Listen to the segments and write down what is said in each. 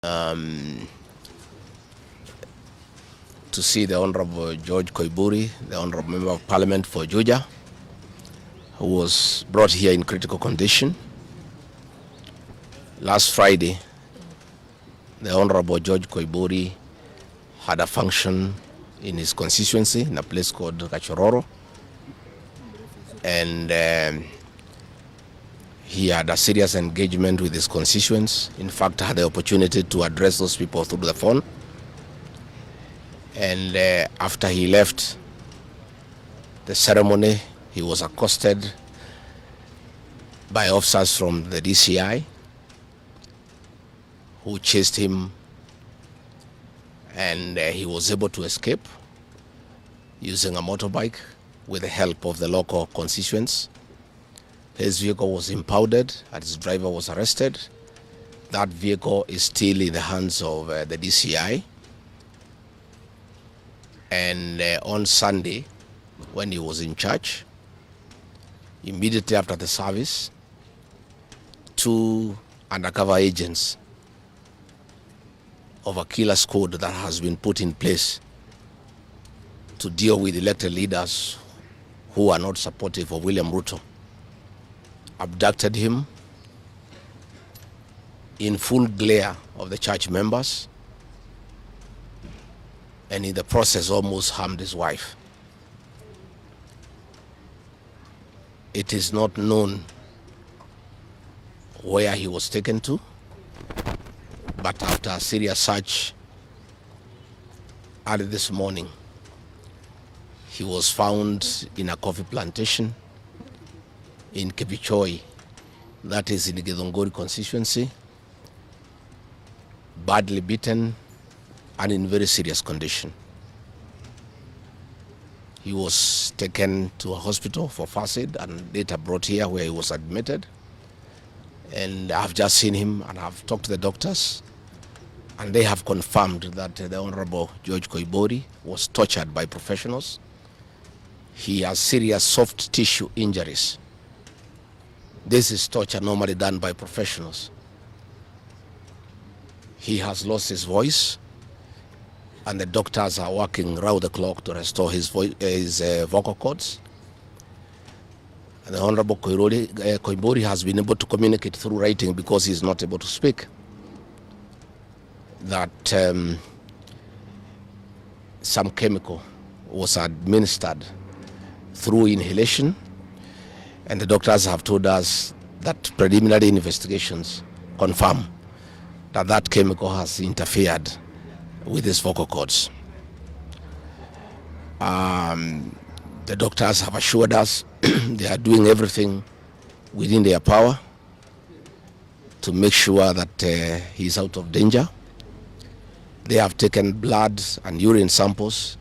To see the Honorable George Koiburi, the Honorable Member of Parliament for Juja, who was brought here in critical condition. Last Friday, the Honorable George Koiburi had a function in his constituency in a place called Gachagua, and he had a serious engagement with his constituents. In fact, I had the opportunity to address those people through the phone. And after he left the ceremony, he was accosted by officers from the DCI who chased him, and he was able to escape using a motorbike with the help of the local constituents. His vehicle was impounded and his driver was arrested. That vehicle is still in the hands of the DCI. And on Sunday, when he was in church, immediately after the service, 2 undercover agents of a killer squad that has been put in place to deal with elected leaders who are not supportive of William Ruto abducted him in full glare of the church members, and in the process almost harmed his wife. It is not known where he was taken to, but after a serious search early this morning, he was found in a coffee plantation in Kipichoi, that is in the Githunguri constituency, badly beaten and in very serious condition. He was taken to a hospital for first aid and later brought here where he was admitted. And I've just seen him and I've talked to the doctors, and they have confirmed that the Honorable George Koiburi was tortured by professionals. He has serious soft tissue injuries. This is torture normally done by professionals. He has lost his voice, and the doctors are working round the clock to restore his vocal cords. And the Honorable Koiburi has been able to communicate through writing because he's not able to speak. That some chemical was administered through inhalation, and the doctors have told us that preliminary investigations confirm that that chemical has interfered with his vocal cords. The doctors have assured us they are doing everything within their power to make sure that he's out of danger. They have taken blood and urine samples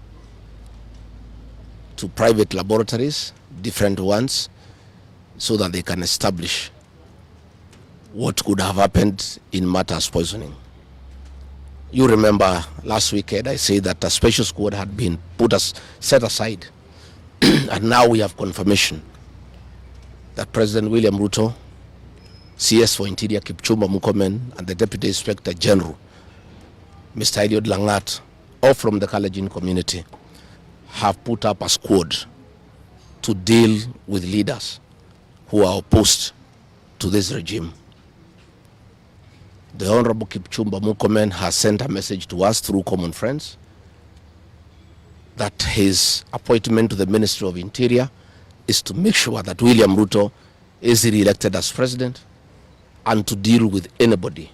to private laboratories, different ones, so that they can establish what could have happened in Martha's poisoning. You remember last weekend I said that a special squad had been set aside and now we have confirmation that President William Ruto, CS for Interior Kipchumba Murkomen, and the Deputy Inspector General, Mr. Eliud Langat, all from the Kalenjin community, have put up a squad to deal with leaders who are opposed to this regime. The Honorable Kipchumba Murkomen has sent a message to us through common friends that his appointment to the Ministry of Interior is to make sure that William Ruto is re-elected as president and to deal with anybody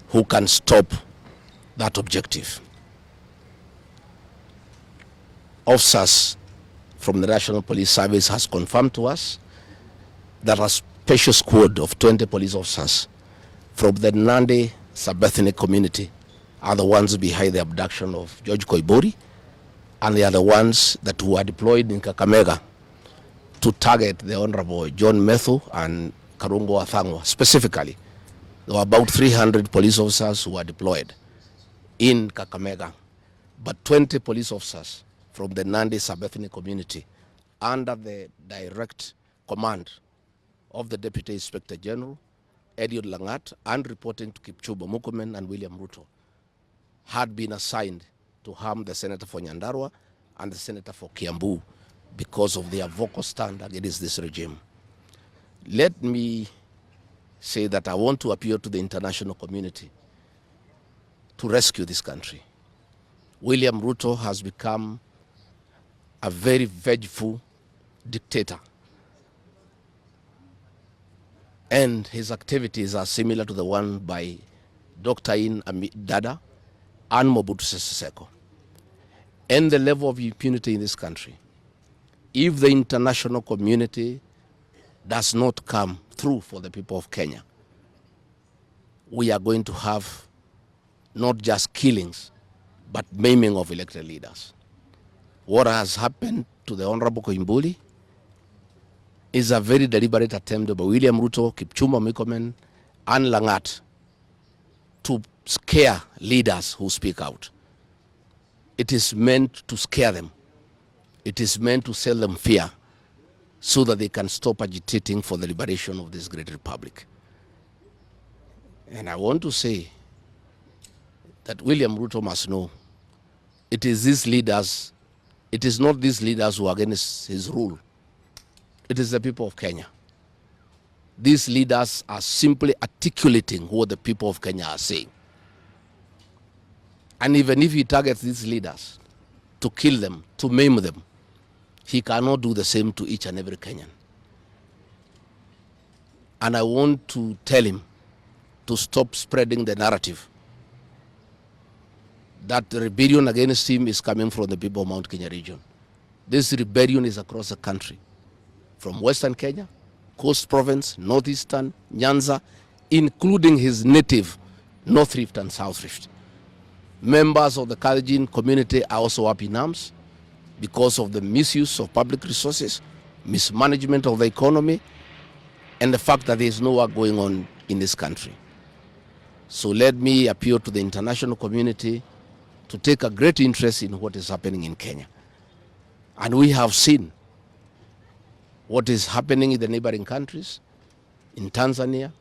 who can stop that objective. Officers from the National Police Service has confirmed to us that a special squad of 20 police officers from the Nandi sub-ethnic community are the ones behind the abduction of George Koiburi, and they are the ones that were deployed in Kakamega to target the Honorable John Methu and Karungo Athangwa. Specifically, there were about 300 police officers who were deployed in Kakamega, but 20 police officers from the Nandi sub-ethnic community under the direct command of the Deputy Inspector General Eliud Langat, and reporting to Kipchumba Murkomen and William Ruto, had been assigned to harm the senator for Nyandarua and the senator for Kiambu because of their vocal stand against this regime. Let me say that I want to appeal to the international community to rescue this country. William Ruto has become a very vengeful dictator, and his activities are similar to the one by Dr. Dada and Mobutu Sese Seko. And the level of impunity in this country, if the international community does not come through for the people of Kenya, we are going to have not just killings, but maiming of elected leaders. What has happened to the Honorable Koimbuli is a very deliberate attempt by William Ruto, Kipchumba Murkomen, and Langat to scare leaders who speak out. It is meant to scare them. It is meant to sell them fear so that they can stop agitating for the liberation of this great republic. And I want to say that William Ruto must know it is these leaders, it is not these leaders who are against his rule. It is the people of Kenya. These leaders are simply articulating what the people of Kenya are saying. And even if he targets these leaders to kill them, to maim them, he cannot do the same to each and every Kenyan. And I want to tell him to stop spreading the narrative that the rebellion against him is coming from the people of Mount Kenya region. This rebellion is across the country, from Western Kenya, Coast Province, Northeastern, Nyanza, including his native North Rift and South Rift. Members of the Kalenjin community are also up in arms because of the misuse of public resources, mismanagement of the economy, and the fact that there is no work going on in this country. So let me appeal to the international community to take a great interest in what is happening in Kenya. And we have seen what is happening in the neighboring countries, in Tanzania,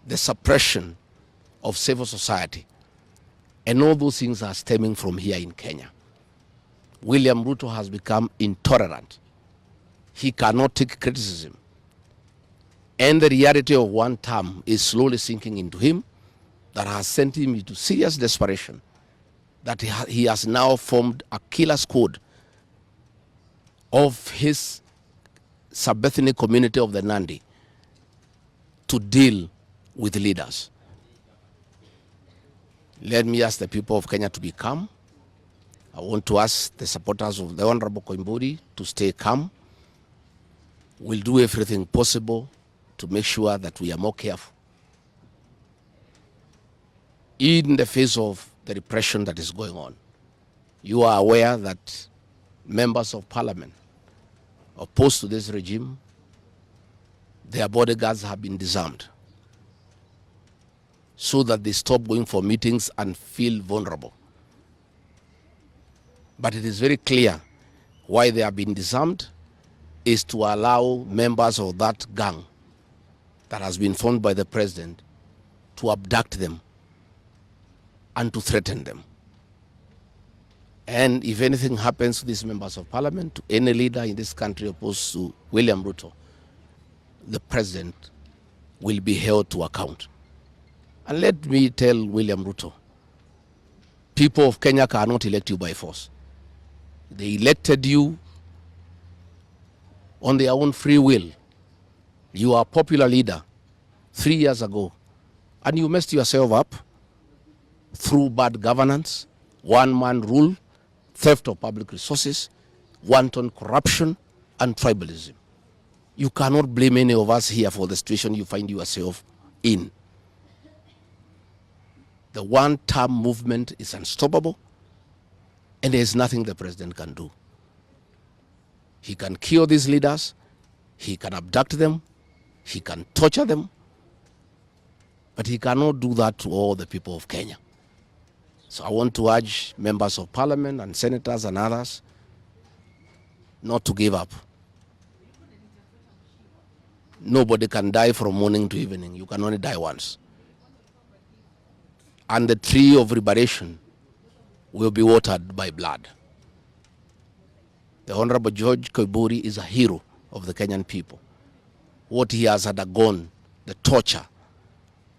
the suppression of civil society, and all those things are stemming from here in Kenya. William Ruto has become intolerant. He cannot take criticism. And the reality of one term is slowly sinking into him, that has sent him into serious desperation, that he has now formed a killer squad of his sub-ethnic community of the Nandi to deal with leaders. Let me ask the people of Kenya to be calm. I want to ask the supporters of the Honorable Koimburi to stay calm. We'll do everything possible to make sure that we are more careful in the face of the repression that is going on. You are aware that members of parliament opposed to this regime, their bodyguards have been disarmed so that they stop going for meetings and feel vulnerable. But it is very clear why they have been disarmed is to allow members of that gang that has been formed by the president to abduct them and to threaten them. And if anything happens to these members of parliament, to any leader in this country opposed to William Ruto, the president will be held to account. And let me tell William Ruto, people of Kenya cannot elect you by force. They elected you on their own free will. You are a popular leader 3 years ago, and you messed yourself up through bad governance, one-man rule, theft of public resources, wanton corruption, and tribalism. You cannot blame any of us here for the situation you find yourself in. The one-term movement is unstoppable, and there is nothing the president can do. He can kill these leaders, he can abduct them, he can torture them, but he cannot do that to all the people of Kenya. So I want to urge members of parliament and senators and others not to give up. Nobody can die from morning to evening. You can only die once. And the tree of liberation will be watered by blood. The Honorable George Koiburi is a hero of the Kenyan people. What he has undergone, the torture,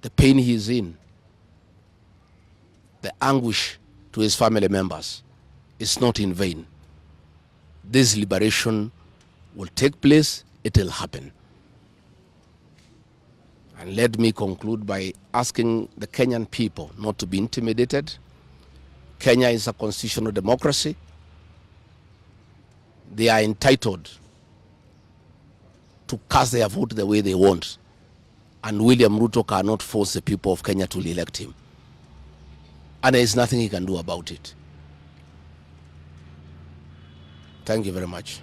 the pain he is in, the anguish to his family members is not in vain. This liberation will take place, it will happen. And let me conclude by asking the Kenyan people not to be intimidated. Kenya is a constitutional democracy. They are entitled to cast their vote the way they want. And William Ruto cannot force the people of Kenya to elect him. And there is nothing he can do about it. Thank you very much.